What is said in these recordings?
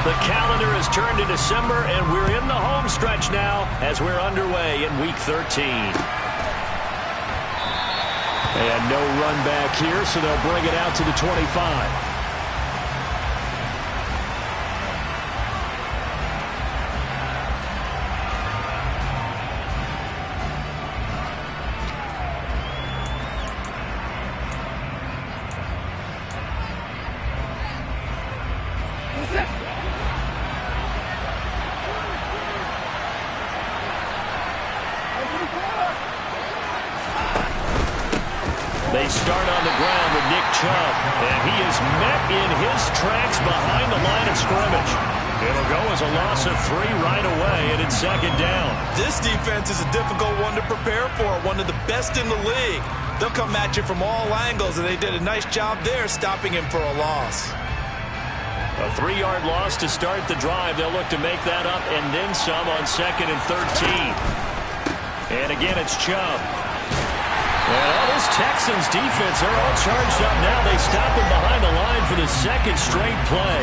The calendar has turned to December, and we're in the home stretch now as we're underway in Week 13. And no run back here, so they'll bring it out to the 25. They start on the ground with Nick Chubb, and he is met in his tracks behind the line of scrimmage. It'll go as a loss of 3 right away, and it's second down. This defense is a difficult one to prepare for, one of the best in the league. They'll come at you from all angles, and they did a nice job there stopping him for a loss. A 3-yard loss to start the drive. They'll look to make that up and then some on 2nd and 13. And again, it's Chubb. And all this Texans defense, they're all charged up now. They stop him behind the line for the second straight play.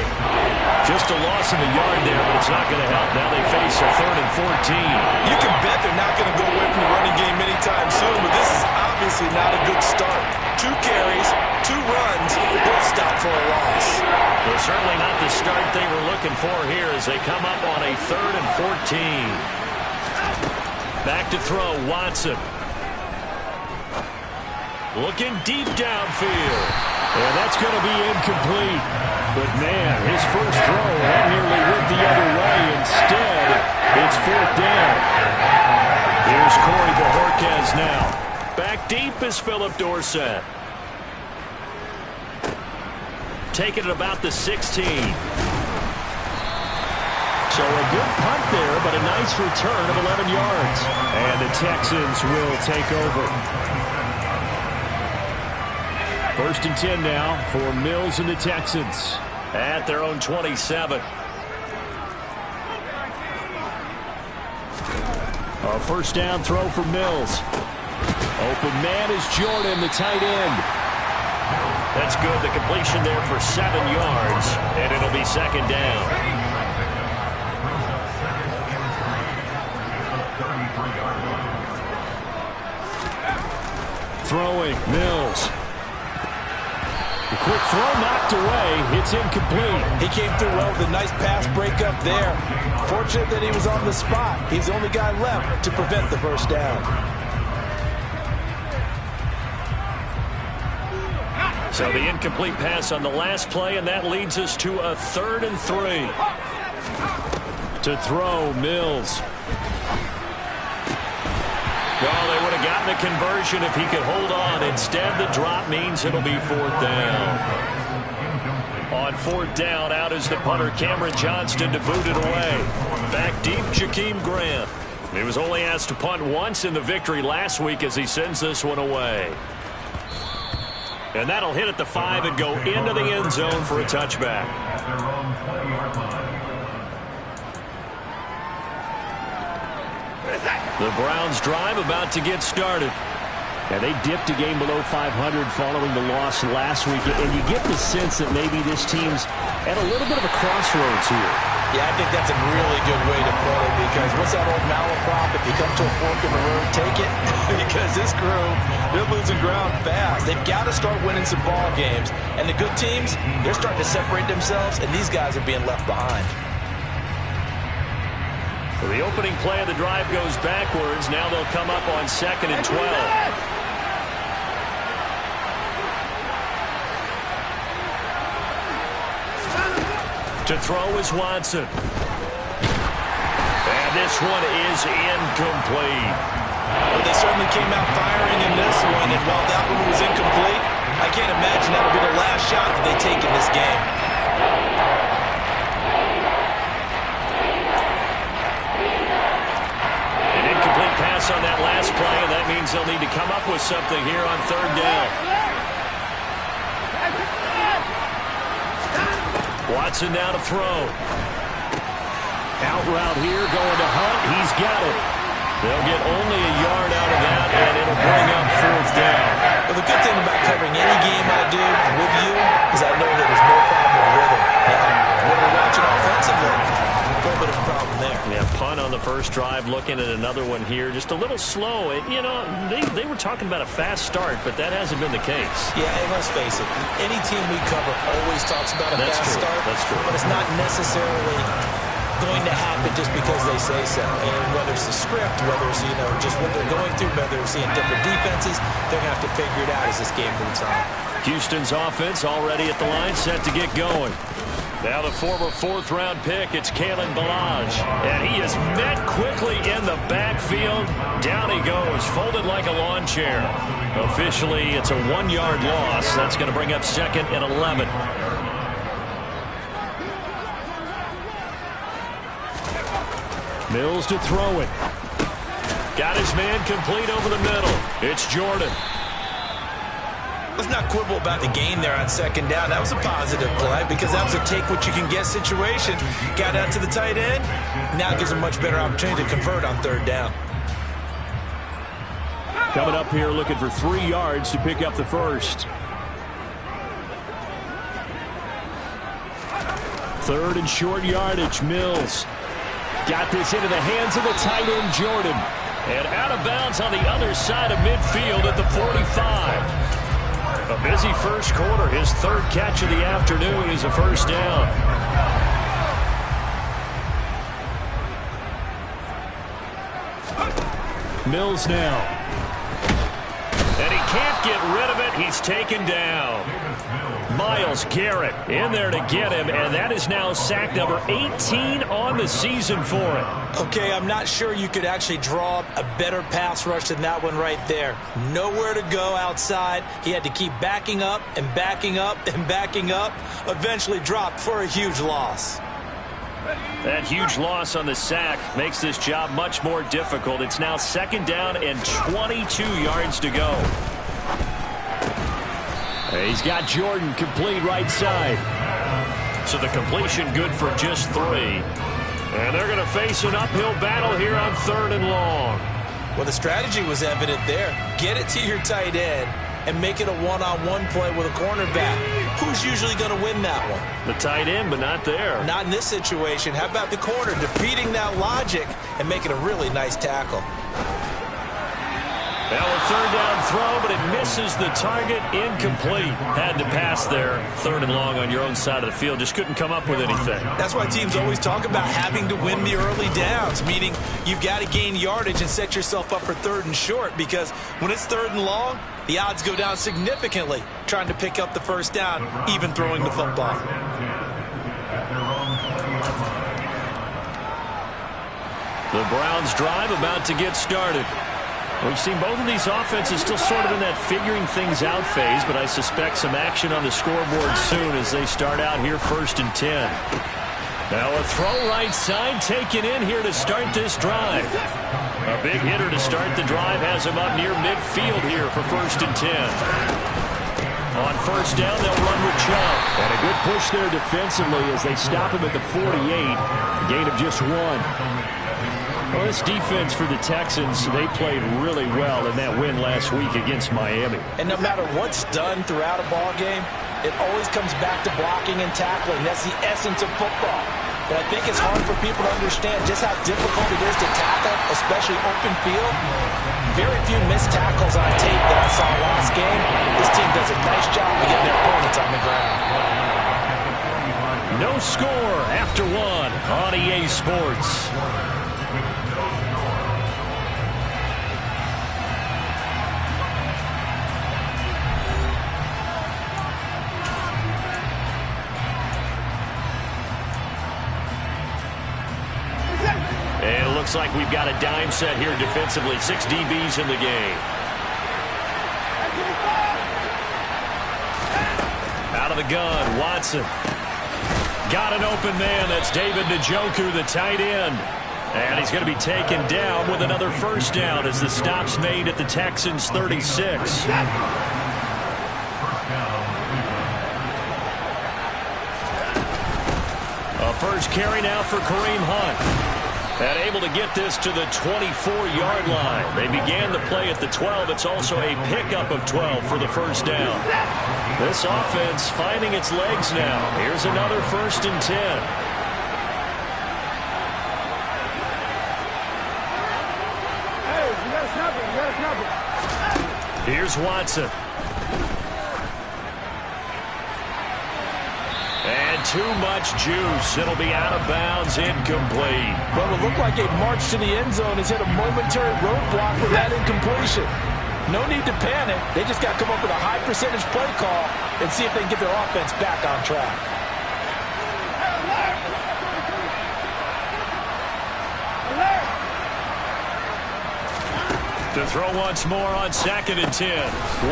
Just a loss of a yard there, but it's not going to help. Now they face a 3rd and 14. You can bet they're not going to go away from the running game anytime soon, but this is obviously not a good start. 2 carries, 2 runs, both stopped for a loss. Well, certainly not the start they were looking for here as they come up on a 3rd and 14. Back to throw, Watson. Looking deep downfield. And that's going to be incomplete. But, man, his first throw that nearly went the other way. Instead, it's 4th down. Here's Corey Bojorquez now. Back deep is Philip Dorsett. Taking it about the 16. So a good punt there, but a nice return of 11 yards. And the Texans will take over. 1st and 10 now for Mills and the Texans at their own 27. A 1st down throw for Mills. Open man is Jordan, the tight end. That's good. The completion there for 7 yards, and it'll be 2nd down. Throwing, Mills. The quick throw knocked away. It's incomplete. He came through well with a nice pass breakup there. Fortunate that he was on the spot. He's the only guy left to prevent the 1st down. So the incomplete pass on the last play, and that leads us to a 3rd and 3. To throw, Mills. Well, they would have gotten the conversion if he could hold on. Instead, the drop means it'll be 4th down. On 4th down, out is the punter, Cameron Johnston, to boot it away. Back deep, Jakeem Grant. He was only asked to punt once in the victory last week as he sends this one away. And that'll hit at the 5 and go into the end zone for a touchback. The Browns drive about to get started. And they dipped a game below 500 following the loss last week. And you get the sense that maybe this team's at a little bit of a crossroads here. Yeah, I think that's a really good way to put it, because what's that old malaprop? If you come to a fork in the road, take it. Because this crew, they're losing ground fast. They've got to start winning some ball games. And the good teams, they're starting to separate themselves, and these guys are being left behind. Well, the opening play of the drive goes backwards. Now they'll come up on 2nd and 12. To throw is Watson. And this one is incomplete. Well, they certainly came out firing in this one, and while that one was incomplete, I can't imagine that'll be the last shot that they take in this game. An incomplete pass on that last play, and that means they'll need to come up with something here on 3rd down. Watson now to throw. Out route here, going to Hunt. He's got it. They'll get only a yard out of that, and it'll bring up 4th down. Well, the good thing about covering any game I do with you is I know that there's no problem with rhythm. And when we're watching offensively, first drive, looking at another one here. Just a little slow. And, you know, they were talking about a fast start, but that hasn't been the case. Yeah, and let's face it, any team we cover always talks about a fast start. That's true. But it's not necessarily going to happen just because they say so. And whether it's the script, whether it's, you know, just what they're going through, whether it's seeing different defenses, they're going to have to figure it out as this game moves on. Houston's offense already at the line, set to get going. Now the former fourth-round pick, it's Kalen Ballage. And he is met quickly in the backfield. Down he goes, folded like a lawn chair. Officially, it's a 1-yard loss. That's going to bring up 2nd and 11. Mills to throw it. Got his man complete over the middle. It's Jordan. Let's not quibble about the gain there on 2nd down. That was a positive play because that was a take-what-you-can-get situation. Got out to the tight end. Now it gives him a much better opportunity to convert on 3rd down. Coming up here looking for 3 yards to pick up the first. 3rd and short yardage. Mills got this into the hands of the tight end, Jordan. And out of bounds on the other side of midfield at the 45. A busy first quarter. His 3rd catch of the afternoon is a first down. Mills now. And he can't get rid of it. He's taken down. Myles Garrett in there to get him, and that is now sack number 18 on the season for him. Okay, I'm not sure you could actually draw up a better pass rush than that one right there. Nowhere to go outside. He had to keep backing up and backing up and backing up. Eventually dropped for a huge loss. That huge loss on the sack makes this job much more difficult. It's now 2nd down and 22 yards to go. He's got Jordan complete right side. So the completion good for just 3. And they're going to face an uphill battle here on 3rd and long. Well, the strategy was evident there. Get it to your tight end and make it a one-on-one play with a cornerback. Who's usually going to win that one? The tight end, but not there. Not in this situation. How about the corner defeating that logic and making a really nice tackle? Now a 3rd down throw, but it misses the target. Incomplete. Had to pass there. 3rd and long on your own side of the field. Just couldn't come up with anything. That's why teams always talk about having to win the early downs, meaning you've got to gain yardage and set yourself up for 3rd and short, because when it's 3rd and long, the odds go down significantly trying to pick up the first down, even throwing the football. The Browns drive about to get started. We've seen both of these offenses still sort of in that figuring things out phase, but I suspect some action on the scoreboard soon as they start out here 1st and 10. Now a throw right side taken in here to start this drive. A big hitter to start the drive has him up near midfield here for 1st and 10. On 1st down, they'll run with Chubb. And a good push there defensively as they stop him at the 48. A gain of just 1. Well, this defense for the Texans, they played really well in that win last week against Miami. And no matter what's done throughout a ball game, it always comes back to blocking and tackling. That's the essence of football. But I think it's hard for people to understand just how difficult it is to tackle, especially open field. Very few missed tackles on tape that I saw last game. This team does a nice job of getting their opponents on the ground. No score after 1 on EA Sports. And it looks like we've got a dime set here defensively. 6 DBs in the game. Out of the gun, Watson. Got an open man. That's David Njoku, the tight end. And he's going to be taken down with another first down as the stop's made at the Texans' 36. A first carry now for Kareem Hunt. And able to get this to the 24-yard line. They began the play at the 12. It's also a pickup of 12 for the first down. This offense finding its legs now. Here's another 1st and 10. Here's Watson. And too much juice. It'll be out of bounds, incomplete. Well, it looked like a march to the end zone has hit a momentary roadblock with that incompletion. No need to panic. They just got to come up with a high percentage play call and see if they can get their offense back on track. To throw once more on 2nd and 10.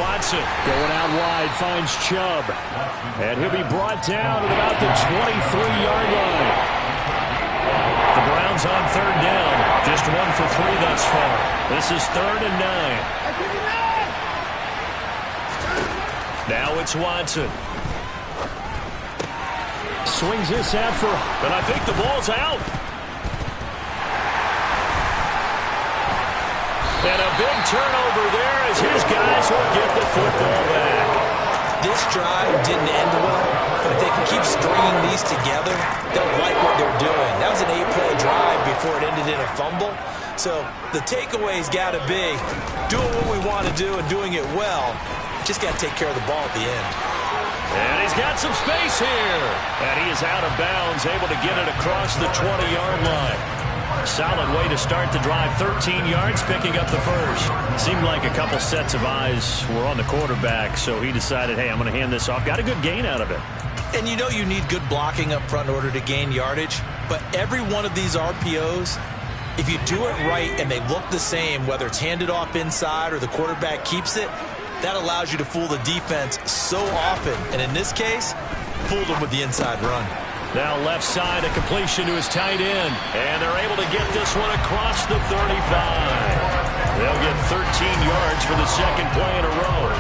Watson going out wide, finds Chubb. And he'll be brought down at about the 23-yard line. The Browns on 3rd down. Just 1 for 3 thus far. This is 3rd and 9. Now it's Watson. Swings this out for, but I think the ball's out. And a big turnover there as his guys will get the football back. This drive didn't end well, but if they can keep stringing these together, they'll like what they're doing. That was an 8-play drive before it ended in a fumble. So the takeaway's got to be doing what we want to do and doing it well. Just got to take care of the ball at the end. And he's got some space here. And he is out of bounds, able to get it across the 20-yard line. Solid way to start the drive. 13 yards, picking up the first. Seemed like a couple sets of eyes were on the quarterback, so he decided, hey, I'm going to hand this off. Got a good gain out of it. And you know you need good blocking up front in order to gain yardage, but every one of these RPOs, if you do it right and they look the same, whether it's handed off inside or the quarterback keeps it, that allows you to fool the defense so often. And in this case, fooled them with the inside run. Now left side, a completion to his tight end. And they're able to get this one across the 35. They'll get 13 yards for the second play in a row.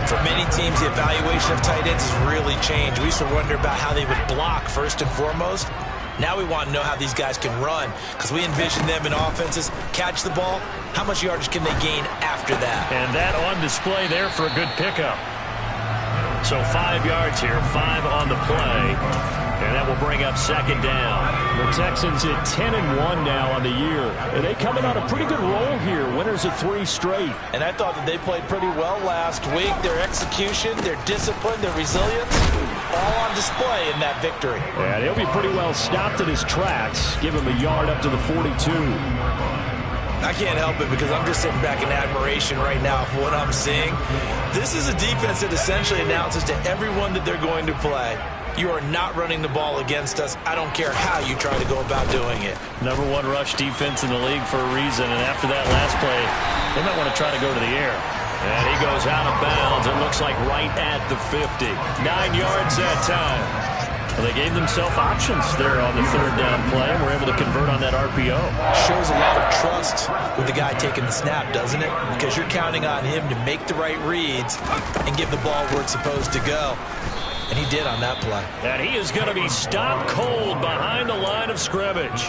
For many teams, the evaluation of tight ends has really changed. We used to wonder about how they would block first and foremost. Now we want to know how these guys can run, because we envision them in offenses catch the ball. How much yardage can they gain after that? And that on display there for a good pickup. So 5 yards here, 5 on the play. And that will bring up second down. The Texans at 10-1 now on the year. And they coming on a pretty good roll here. Winners of 3 straight. And I thought that they played pretty well last week. Their execution, their discipline, their resilience, all on display in that victory. And he'll be pretty well stopped in his tracks. Give him a yard up to the 42. I can't help it because I'm just sitting back in admiration right now for what I'm seeing. This is a defense that essentially announces to everyone that they're going to play, you are not running the ball against us. I don't care how you try to go about doing it. Number 1 rush defense in the league for a reason. And after that last play, they might want to try to go to the air. And he goes out of bounds. It looks like right at the 50. 9 yards that time. Well, they gave themselves options there on the 3rd down play and were able to convert on that RPO. Shows a lot of trust with the guy taking the snap, doesn't it? Because you're counting on him to make the right reads and give the ball where it's supposed to go. And he did on that play. And he is going to be stopped cold behind the line of scrimmage.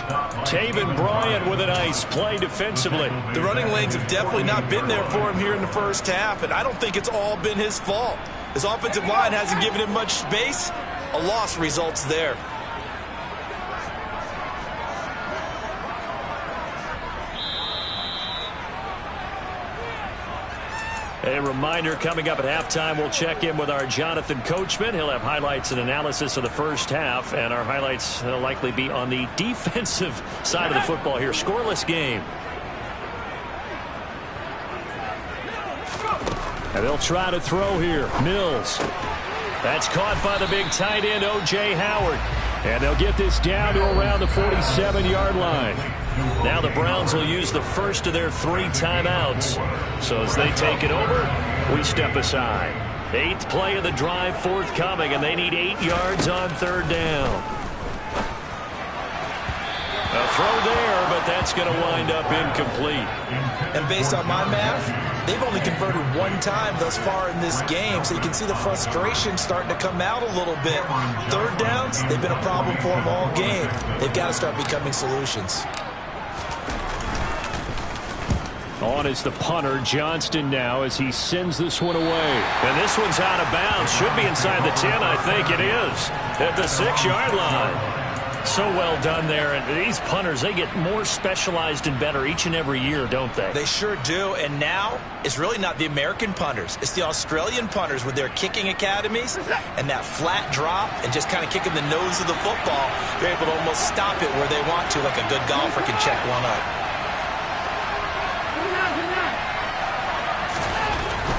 Taven Bryan with a nice play defensively. The running lanes have definitely not been there for him here in the first half, and I don't think it's all been his fault. His offensive line hasn't given him much space. A loss results there. A reminder, coming up at halftime, we'll check in with our Jonathan Coachman. He'll have highlights and analysis of the first half, and our highlights will likely be on the defensive side of the football here. Scoreless game. And they'll try to throw here. Mills. That's caught by the big tight end, O.J. Howard. And they'll get this down to around the 47-yard line. Now the Browns will use the first of their 3 timeouts. So as they take it over, we step aside. 8th play of the drive forthcoming, and they need 8 yards on 3rd down. A throw there, but that's going to wind up incomplete. And based on my math, they've only converted 1 time thus far in this game, so you can see the frustration starting to come out a little bit. 3rd downs, they've been a problem for them all game. They've got to start becoming solutions. On is the punter, Johnston now, as he sends this one away. And this one's out of bounds. Should be inside the 10, I think it is. At the 6-yard line. So well done there. And these punters, they get more specialized and better each and every year, don't they? They sure do. And now it's really not the American punters. It's the Australian punters with their kicking academies and that flat drop and just kind of kicking the nose of the football. They're able to almost stop it where they want to, like a good golfer can check one up.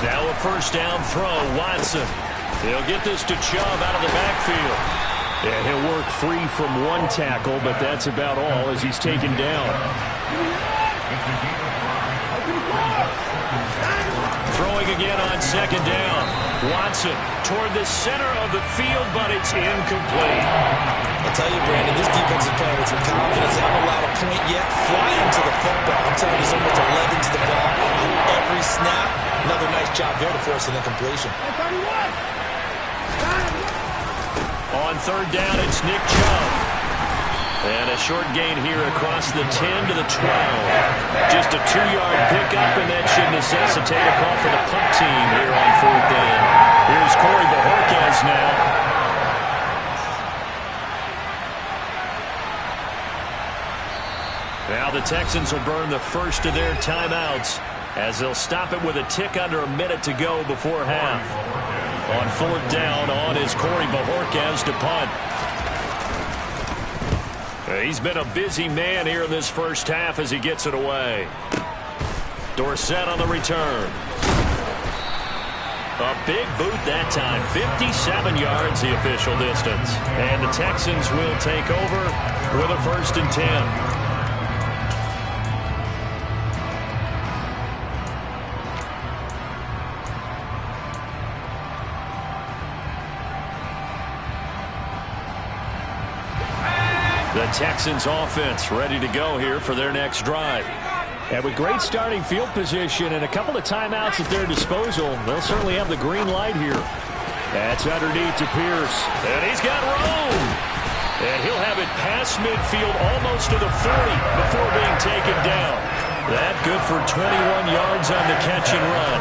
Now a first down throw, Watson. He'll get this to Chubb out of the backfield. Yeah, he'll work free from one tackle, but that's about all as he's taken down. Throwing again on second down. Watson toward the center of the field, but it's incomplete. I'll tell you, Brandon, this defense is playing with some confidence. They haven't allowed a point yet. Flying to the football. I'm telling you, there's almost 11 to the ball on every snap. Another nice job there to force an incompletion. On third down, it's Nick Chubb. And a short gain here across the 10 to the 12. Just a 2-yard pickup, and that should necessitate a call for the punt team here on fourth down. Here's Corey Bojorquez now. Now the Texans will burn the first of their timeouts as they'll stop it with a tick under a minute to go before half. On fourth down, on is Corey Bojorquez to punt. He's been a busy man here in this first half as he gets it away. Dorsett on the return. A big boot that time. 57 yards the official distance. And the Texans will take over with a 1st and 10. The Texans offense ready to go here for their next drive. And with great starting field position and a couple of timeouts at their disposal, they'll certainly have the green light here. That's underneath to Pierce. And he's got room. And he'll have it past midfield almost to the 40 before being taken down. That good for 21 yards on the catch and run.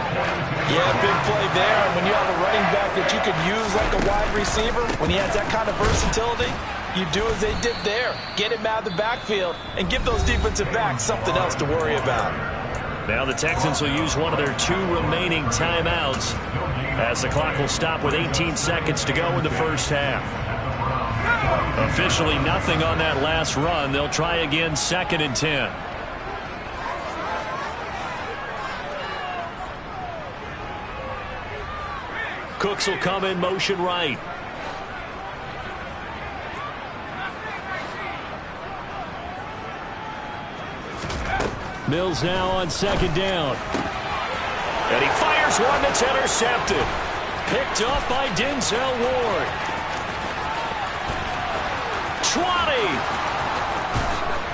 Yeah, big play there. And when you have a running back that you could use like a wide receiver, when he has that kind of versatility, you do as they did there. Get him out of the backfield and give those defensive backs something else to worry about. Now the Texans will use one of their 2 remaining timeouts as the clock will stop with 18 seconds to go in the first half. Officially nothing on that last run. They'll try again 2nd and 10. Cooks will come in motion right. Mills now on 2nd down. And he fires one that's intercepted. Picked up by Denzel Ward. 20.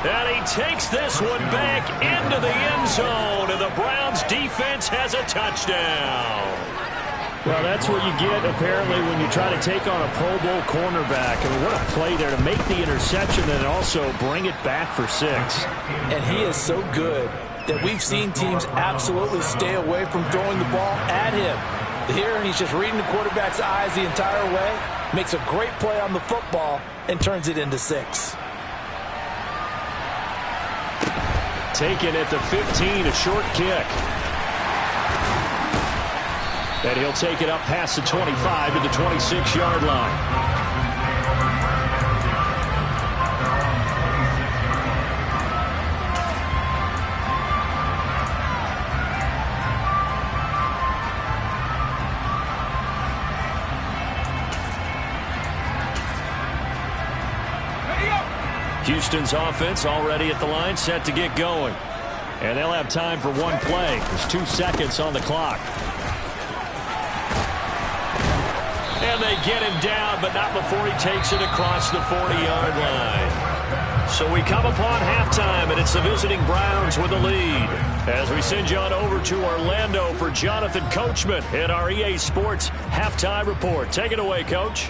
And he takes this one back into the end zone. And the Browns defense has a touchdown. Well, that's what you get, apparently, when you try to take on a Pro Bowl cornerback. I mean, what a play there to make the interception and also bring it back for 6. And he is so good that we've seen teams absolutely stay away from throwing the ball at him. Here, he's just reading the quarterback's eyes the entire way, makes a great play on the football, and turns it into 6. Taken at the 15, a short kick. And he'll take it up past the 25 to the 26-yard line. Houston's offense already at the line, set to get going. And they'll have time for one play. There's 2 seconds on the clock. And they get him down, but not before he takes it across the 40-yard line. So we come upon halftime, and it's the visiting Browns with the lead. As we send you on over to Orlando for Jonathan Coachman at our EA Sports Halftime Report. Take it away, Coach.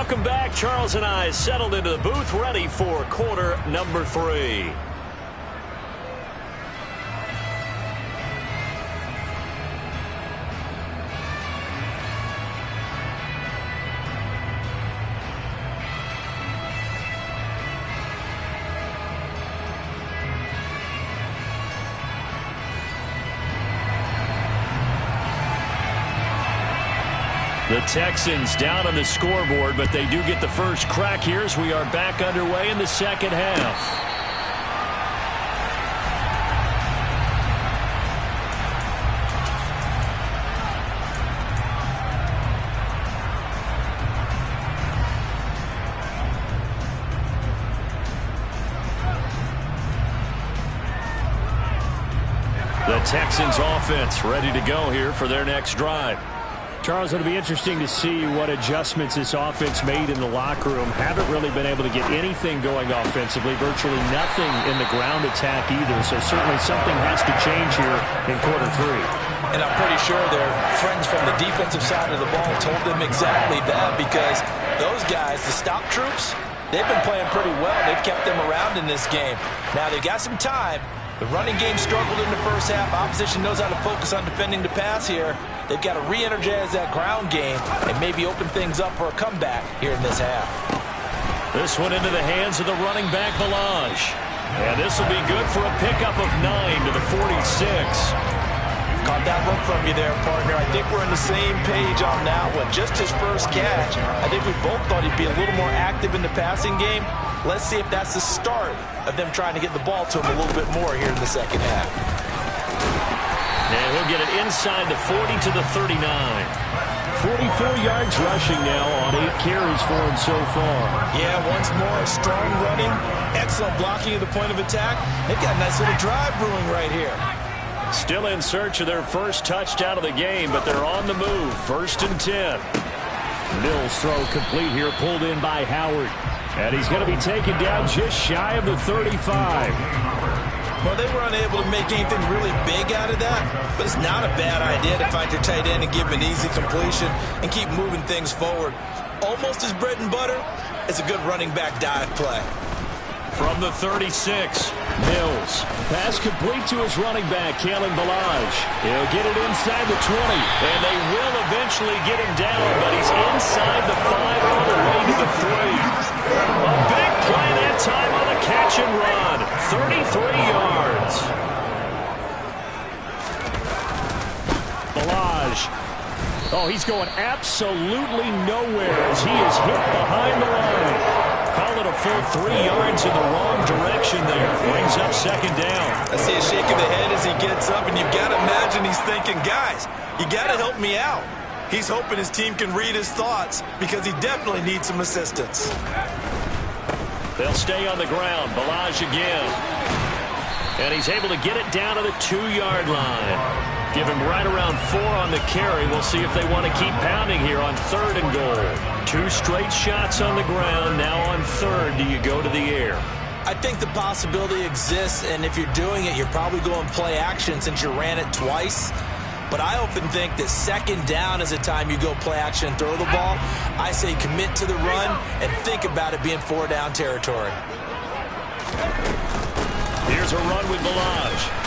Welcome back. Charles and I settled into the booth, ready for quarter number 3. The Texans down on the scoreboard, but they do get the first crack here as we are back underway in the second half. The Texans offense ready to go here for their next drive. Charles, it'll be interesting to see what adjustments this offense made in the locker room. Haven't really been able to get anything going offensively, virtually nothing in the ground attack either. So certainly something has to change here in quarter 3. And I'm pretty sure their friends from the defensive side of the ball told them exactly that, because those guys, the stop troops, they've been playing pretty well. They've kept them around in this game. Now they've got some time. The running game struggled in the first half. Opposition knows how to focus on defending the pass here. They've got to re-energize that ground game and maybe open things up for a comeback here in this half. This one into the hands of the running back, Ballage. And this will be good for a pickup of 9 to the 46. Caught that look from you there, partner. I think we're on the same page on that one. Just his first catch. I think we both thought he'd be a little more active in the passing game. Let's see if that's the start of them trying to get the ball to him a little bit more here in the second half. And he'll get it inside the 40 to the 39. 44 yards rushing now on 8 carries for him so far. Yeah, once more, strong running, excellent blocking at the point of attack. They've got a nice little drive brewing right here. Still in search of their first touchdown of the game, but they're on the move. 1st and 10. Mills throw complete here, pulled in by Howard. And he's going to be taken down just shy of the 35. Well, they were unable to make anything really big out of that, but it's not a bad idea to find your tight end and give him an easy completion and keep moving things forward. Almost as bread and butter as a good running back dive play. From the 36, Mills. Pass complete to his running back, Kalen Ballage. He'll get it inside the 20. And they will eventually get him down, but he's inside the 5 all the way to the 3. A big play that time on the catch and run. 33 yards. Ballage. Oh, he's going absolutely nowhere as he is hit behind the line. Call it a full 3 yards in the wrong direction there. Brings up 2nd down. I see a shake of the head as he gets up, and you've got to imagine he's thinking, guys, you got to help me out. He's hoping his team can read his thoughts because he definitely needs some assistance. They'll stay on the ground. Ballage again. And he's able to get it down to the 2-yard line. Give him right around 4 on the carry. We'll see if they want to keep pounding here on 3rd and goal. 2 straight shots on the ground. Now on 3rd, do you go to the air? I think the possibility exists, and if you're doing it, you're probably going play action since you ran it twice. But I often think that 2nd down is a time you go play action and throw the ball. I say commit to the run and think about it being 4-down territory. Here's a run with Ballage.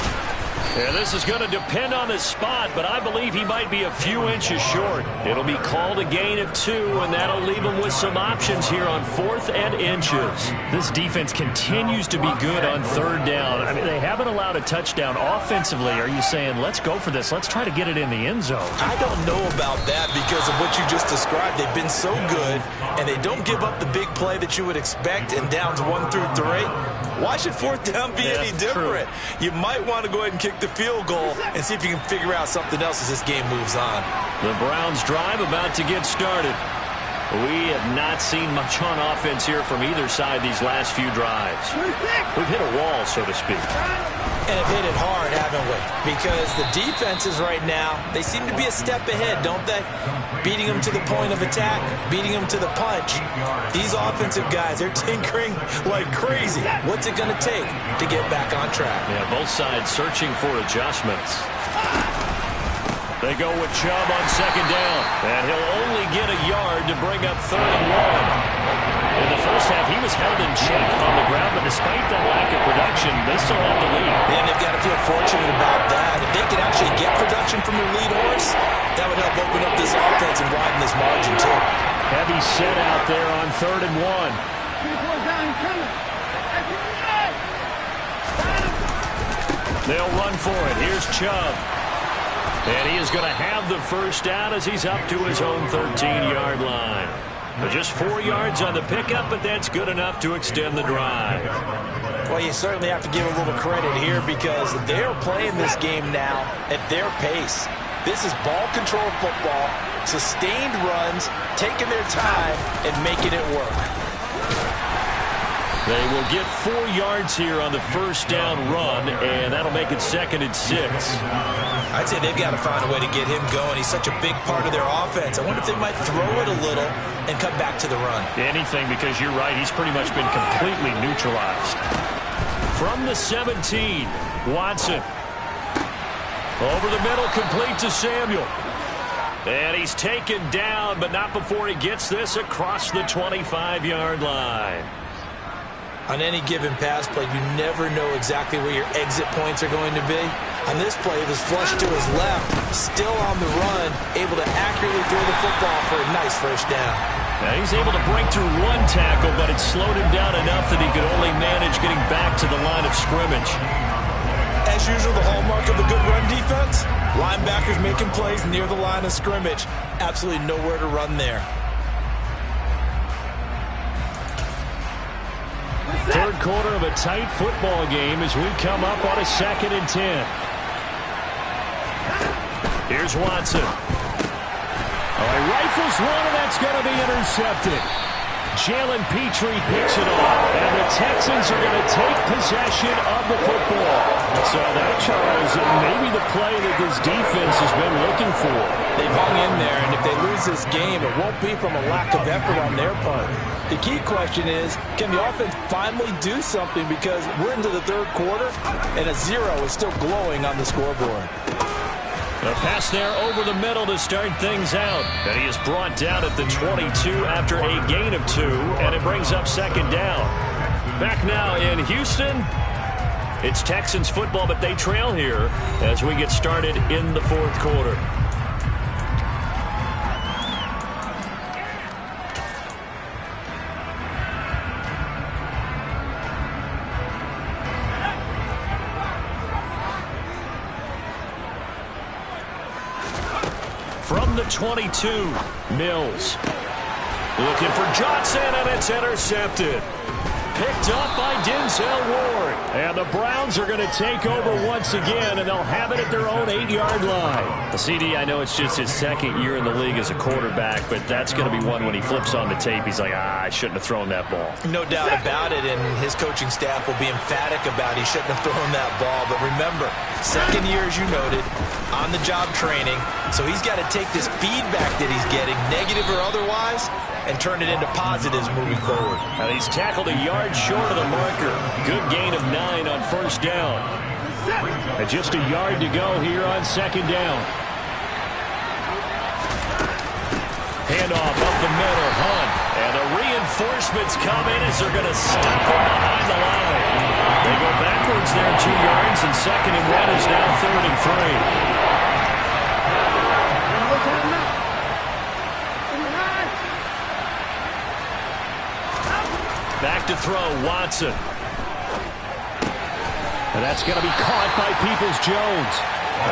Yeah, this is going to depend on the spot, but I believe he might be a few inches short. It'll be called a gain of 2, and that'll leave him with some options here on 4th and inches. This defense continues to be good on 3rd down. I mean, they haven't allowed a touchdown offensively. Are you saying, let's go for this? Let's try to get it in the end zone. I don't know about that because of what you just described. They've been so good, and they don't give up the big play that you would expect in downs 1 through 3. Why should 4th down be any different? True. You might want to go ahead and kick the field goal and see if you can figure out something else as this game moves on. The Browns drive about to get started. We have not seen much on offense here from either side these last few drives. We've hit a wall, so to speak. And have hit it hard, haven't we? Because the defenses right now, they seem to be a step ahead, don't they? Beating them to the point of attack, beating them to the punch. These offensive guys, they're tinkering like crazy. What's it going to take to get back on track? Yeah, both sides searching for adjustments. They go with Chubb on second down. And he'll only get a yard to bring up 3rd and 1. In the first half, he was held in check on the ground, but despite that lack of production, they still have the lead. And they've got to feel fortunate about that. If they could actually get production from their lead horse, that would help open up this offense and widen this margin, too. Heavy set out there on 3rd and 1. They'll run for it. Here's Chubb. And he is going to have the first down as he's up to his own 13-yard line. But just 4 yards on the pickup, but that's good enough to extend the drive. Well, you certainly have to give a little credit here because they're playing this game now at their pace. This is ball control football, sustained runs, taking their time, and making it work. They will get 4 yards here on the first down run, and that'll make it 2nd and 6. I'd say they've got to find a way to get him going. He's such a big part of their offense. I wonder if they might throw it a little and come back to the run. Anything, because you're right. He's pretty much been completely neutralized. From the 17, Watson. Over the middle, complete to Samuel. And he's taken down, but not before he gets this across the 25-yard line. On any given pass play, you never know exactly where your exit points are going to be. On this play, it was flushed to his left, still on the run, able to accurately throw the football for a nice first down. Now he's able to break through 1 tackle, but it slowed him down enough that he could only manage getting back to the line of scrimmage. As usual, the hallmark of a good run defense, linebackers making plays near the line of scrimmage. Absolutely nowhere to run there. Third quarter of a tight football game as we come up on a 2nd and 10. Here's Watson. All right, rifles one, and that's going to be intercepted. Jalen Petrie picks it off, and the Texans are going to take possession of the football. So that, Charles, may be the play that this defense has been looking for. They've hung in there, and if they lose this game, it won't be from a lack of effort on their part. The key question is, can the offense finally do something, because we're into the 3rd quarter, and a 0 is still glowing on the scoreboard. A pass there over the middle to start things out. And he is brought down at the 22 after a gain of 2, and it brings up 2nd down. Back now in Houston, it's Texans football, but they trail here as we get started in the 4th quarter. From the 22, Mills. Looking for Johnson, and it's intercepted. Picked up by Denzel Ward. And the Browns are going to take over once again, and they'll have it at their own 8-yard line. The CD, I know it's just his 2nd year in the league as a quarterback, but that's going to be one when he flips on the tape, he's like, I shouldn't have thrown that ball. No doubt about it, and his coaching staff will be emphatic about he shouldn't have thrown that ball. But remember, 2nd year, as you noted, on-the-job training, so he's got to take this feedback that he's getting, negative or otherwise, and turn it into positives moving forward. And he's tackled a yard short of the marker. Good gain of 9 on first down. And just a yard to go here on 2nd down. Handoff up the middle, Hunt. And the reinforcements come in as they're going to stop him behind the line. They go backwards there 2 yards, and 2nd and 1 is now 3rd and 3. Back to throw, Watson. And that's going to be caught by Peoples-Jones.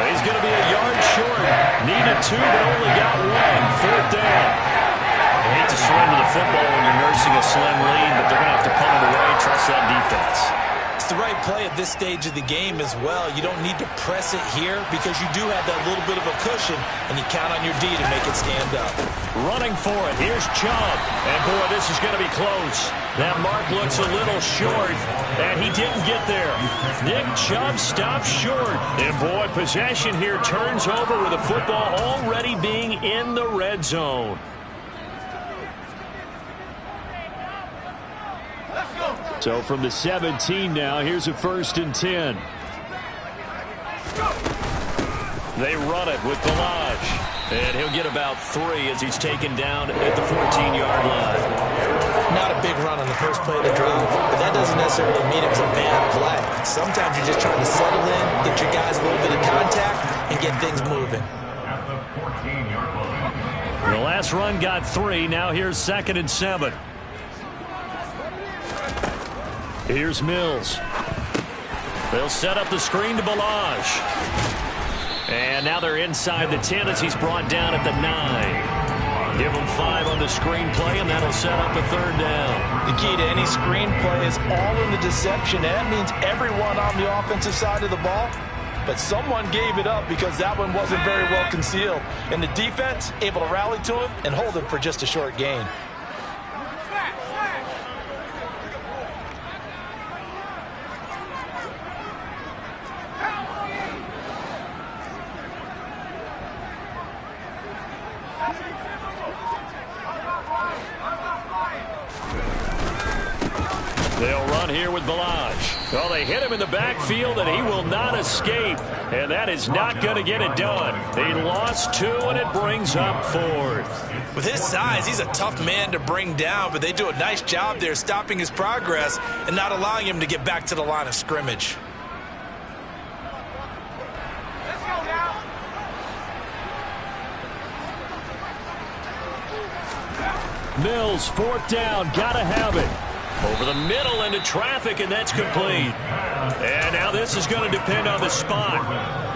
He's going to be a yard short. Needed 2, but only got 1. 4th down. I hate to surrender the football when you're nursing a slim lead, but they're going to have to punt it away. Trust that defense. It's the right play at this stage of the game as well. You don't need to press it here because you do have that little bit of a cushion, and you count on your D to make it stand up. Running for it. Here's Chubb. And, boy, this is going to be close. That mark looks a little short, and he didn't get there. Nick Chubb stops short. And, boy, possession here turns over with the football already being in the red zone. So from the 17 now, here's a 1st and 10. They run it with Ballage. And he'll get about 3 as he's taken down at the 14-yard line. Not a big run on the first play of the drive, but that doesn't necessarily mean it was a bad play. Sometimes you're just trying to settle in, get your guys a little bit of contact, and get things moving. The last run got 3. Now here's 2nd and 7. Here's Mills. They'll set up the screen to Ballage. And now they're inside the 10 as he's brought down at the 9. Give them 5 on the screenplay, and that'll set up a 3rd down. The key to any screenplay is all in the deception. That means everyone on the offensive side of the ball, but someone gave it up because that one wasn't very well concealed. And the defense able to rally to him and hold him for just a short gain. They'll run here with Ballage. Well, they hit him in the backfield, and he will not escape. And that is not going to get it done. He lost 2, and it brings up 4th. With his size, he's a tough man to bring down, but they do a nice job there stopping his progress and not allowing him to get back to the line of scrimmage. Let's go now. Mills, 4th down, gotta have it. Over the middle into traffic, and that's complete. And now this is going to depend on the spot.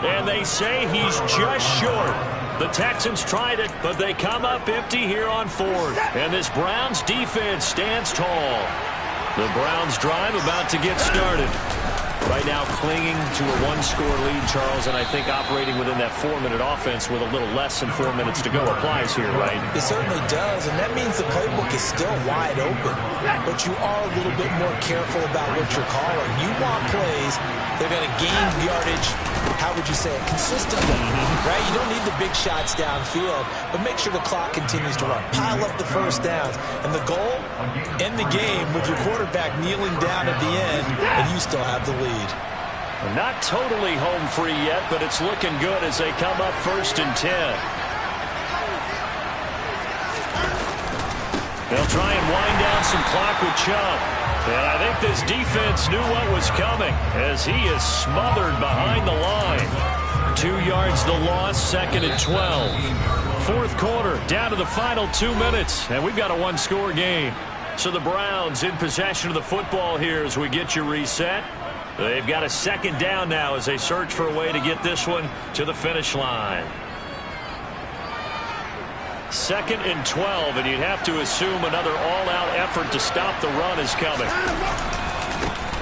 And they say he's just short. The Texans tried it, but they come up empty here on 4th. And this Browns defense stands tall. The Browns drive about to get started. Right now clinging to a 1-score lead, Charles, and I think operating within that 4-minute offense with a little less than 4 minutes to go applies here, right? It certainly does, and that means the playbook is still wide open. But you are a little bit more careful about what you're calling. You want plays that are going to gain yardage, how would you say it, consistently, right? You don't need the big shots downfield, but make sure the clock continues to run. Pile up the first downs. And the goal, end the game with your quarterback kneeling down at the end, and you still have the lead. Not totally home free yet, but it's looking good as they come up 1st and 10. They'll try and wind down some clock with Chubb. And I think this defense knew what was coming as he is smothered behind the line. 2 yards the loss, 2nd and 12. 4th quarter, down to the final 2 minutes, and we've got a 1-score game. So the Browns in possession of the football here as we get you reset. They've got a 2nd down now as they search for a way to get this one to the finish line. 2nd and 12, and you'd have to assume another all-out effort to stop the run is coming.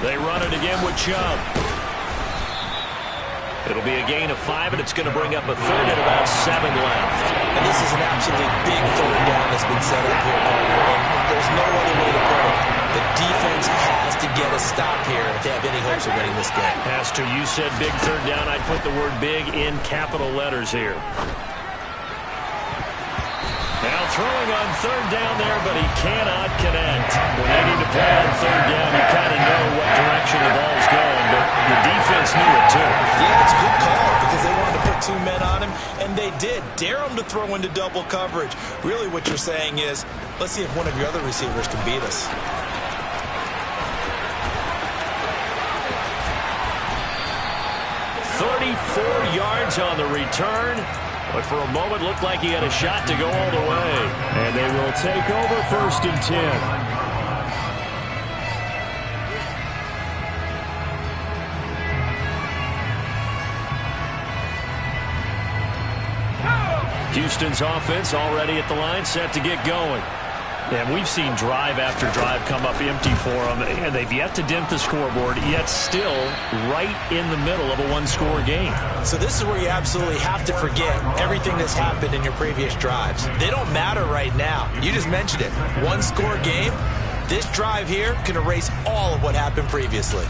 They run it again with Chubb. It'll be a gain of 5, and it's going to bring up a 3rd and about 7 left. And this is an absolutely big 3rd down that's been set up here, partner. And there's no other way to put it. The defense has to get a stop here if they have any hopes of winning this game. Pastor, you said big 3rd down. I'd put the word big in capital letters here. Now throwing on 3rd down there, but he cannot connect. When they need to play on 3rd down, you kind of know what direction the ball's going, but the defense knew it too. Yeah, it's a good call because they wanted to put 2 men on him, and they did. Dare him to throw into double coverage. Really what you're saying is, let's see if one of your other receivers can beat us. 34 yards on the return. But for a moment, looked like he had a shot to go all the way. And they will take over 1st and 10. Houston's offense already at the line, set to get going. And we've seen drive after drive come up empty for them, and they've yet to dent the scoreboard, yet still right in the middle of a 1-score game. So this is where you absolutely have to forget everything that's happened in your previous drives. They don't matter right now. You just mentioned it. 1-score game. This drive here can erase all of what happened previously.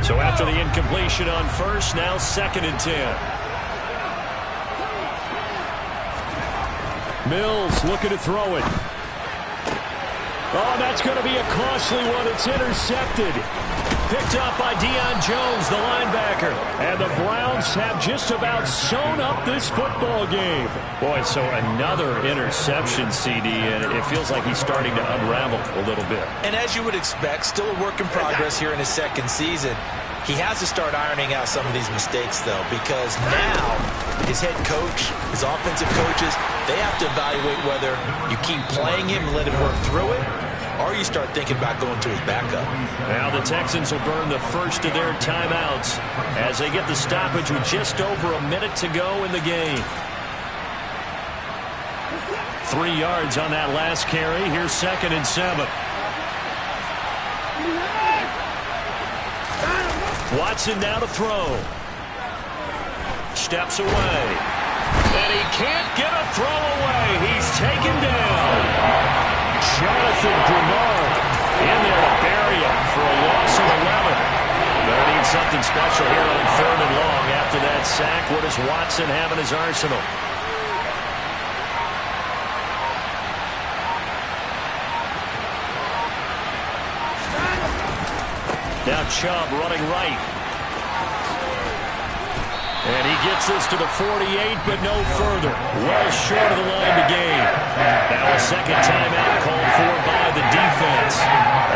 So after the incompletion on 1st, now 2nd and 10. Mills looking to throw it. Oh, that's going to be a costly one. It's intercepted. Picked up by Deion Jones, the linebacker. And the Browns have just about sewn up this football game. Boy, so another interception, CD, and it feels like he's starting to unravel a little bit. And as you would expect, still a work in progress here in his second season. He has to start ironing out some of these mistakes, though, because now his head coach, his offensive coaches, they have to evaluate whether you keep playing him and let him work through it, or you start thinking about going to his backup. Now the Texans will burn the first of their timeouts as they get the stoppage with just over a minute to go in the game. 3 yards on that last carry. Here's 2nd and 7. Watson now to throw. Steps away. And he can't get a throw away. He's taken down. Jonathan Bernard in there to bury him for a loss of 11. They'll need something special here on 3rd and long after that sack. What does Watson have in his arsenal? Now Chubb running right. And he gets this to the 48, but no further. Well short of the line to gain. Now a second timeout called for by the defense,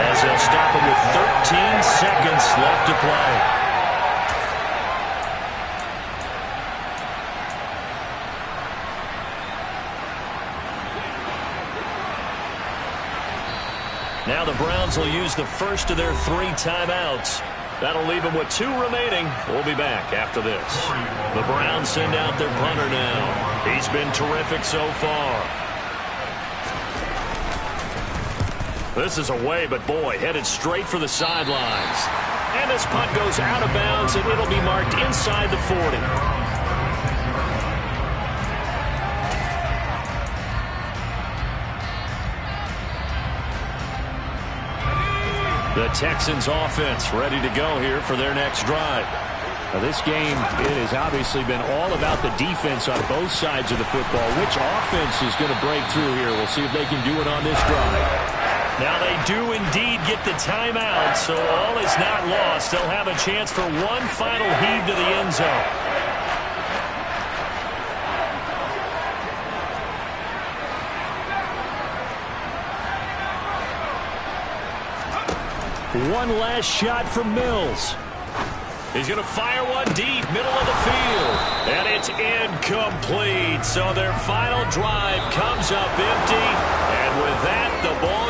as they'll stop him with 13 seconds left to play. Now the Browns will use the first of their 3 timeouts. That'll leave them with 2 remaining. We'll be back after this. The Browns send out their punter now. He's been terrific so far. This is away, but boy, headed straight for the sidelines. And this punt goes out of bounds, and it'll be marked inside the 40. The Texans offense ready to go here for their next drive. Now this game, it has obviously been all about the defense on both sides of the football. Which offense is going to break through here? We'll see if they can do it on this drive. Now they do indeed get the timeout, so all is not lost. They'll have a chance for one final heave to the end zone. One last shot from Mills. He's going to fire one deep, middle of the field. And it's incomplete. So their final drive comes up empty. And with that, the ball